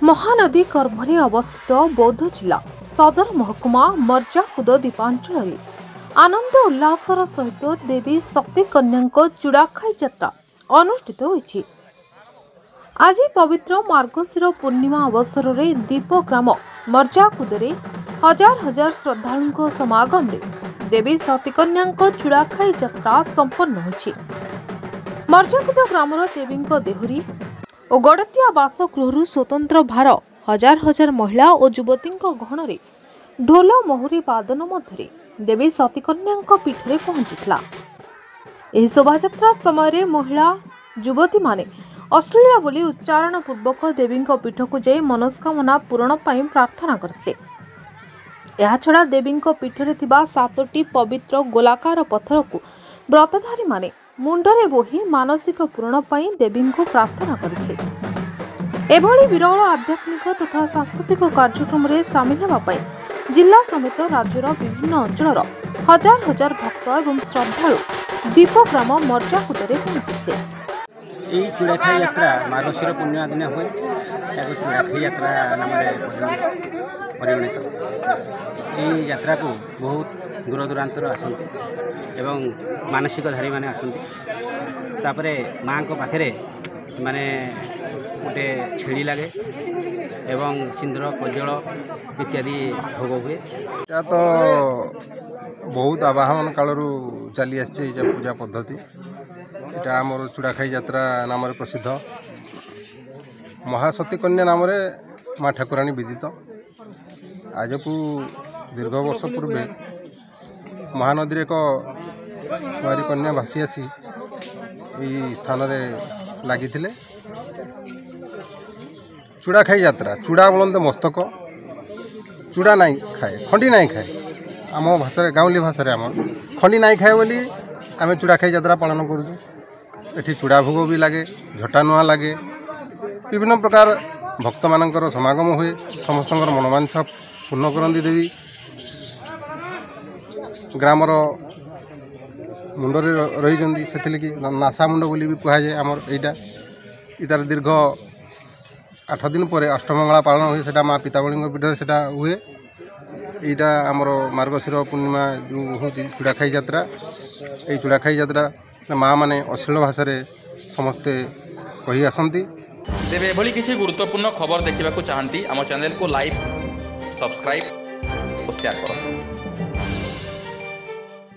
महानदी गर्भरे अवस्थित बौद्ध जिला सदर महकुमा मर्जाकुद द्वीपांचल आनंद उल्लासर सहित देवी शक्ति कन्या चूड़ाखाई यात्रा अनुष्ठित होईछि। आज पवित्र मार्गशीर पूर्णिमा अवसर में दीपग्राम मर्जाकुदरे हजार हजार श्रद्धालुओं समागम रे देवी शक्ति कन्या चूड़ाखाई यात्रा संपन्न होईछि। मर्जाकुद ग्रामर देवी देहुरी और गड़तिया बासगृह स्वतंत्र भार हजार हजार महिला और युवती गहन ढोल महुरी वादन मध्य देवी सती कन्या पीठ में पहुंचीला। यह शोभायात्रा समय महिला युवती माने अश्लील बोली उच्चारण पूर्वक देवी पीठ को जाई मनस्कामना पूरण पाई प्रार्थना करते। याछड़ा देवी पीठ में थिबा 7टी पवित्र गोलाकार पत्थर को व्रतधारी माने मुंडरे बोही मानसिक पूरण पाई देवी को प्रार्थना करते। एभली विरल आध्यात्मिक तथा सांस्कृतिक कार्यक्रम में सामिल होगापाई जिला समेत राज्यर विभिन्न अंचल हजार हजार भक्त एवं श्रद्धालु दीपग्राम मर्जाकुदरे पहुंचते। यही चूड़ाखाई यात्रा मार्गशीर पूर्णिमा दिन हुए चूड़ाखाई यात्रा नाम परिगणित। यही यात्रा को बहुत दूर दूरांतर आसती एवं मानसिकधारी माने आसती। तापरे माँ को पाखे माने गोटे छेड़ी लगे एवं सिंदूर कजल इत्यादि भोग हुए। या तो बहुत आवाहन कालू चली आसी पूजा पद्धति इटा आमर चूड़ाखाई यात्रा नाम प्रसिद्ध। महासती कन्या नाम माँ ठाकुराणी विदित। आज को दीर्घ वर्ष पूर्व महानदी एक कुमारी कन्या भासी आसी यही स्थान लगी। चूड़ाखाई यात्रा चूड़ा बोलते मस्तक चूड़ा नहीं खाए खंडी नहीं खाए आम भाषा गाँवली भाषा आम खंडी नहीं खाए बोली आम चूड़ाखाई यात्रा पालन करूँ। चूड़ा भोग भी लगे झटा नुआ लगे विभिन्न प्रकार भक्त मानकर समागम हुए। समस्त मनोवांछा पूर्ण करती देवी। ग्रामर मुंडरे रही से नासा मुंड बोली भी कहुए। आमर यहाँ इतार दीर्घ 8 दिन पर अष्टमंगला पालन हुए। सेटा माँ पितावली पीठ से हुए। यहाँ आमर मार्गशीर पूर्णिमा जो हूँ चूड़ाखाई यात्रा ये चूड़ाखाई यात्रा माँ माने अश्लील भाषा समस्ते कही आसती। तेरे एभली किसी गुरुत्वपूर्ण खबर देखा चाहती आम चैनल को लाइक सब्सक्राइब और शेयर करूँ।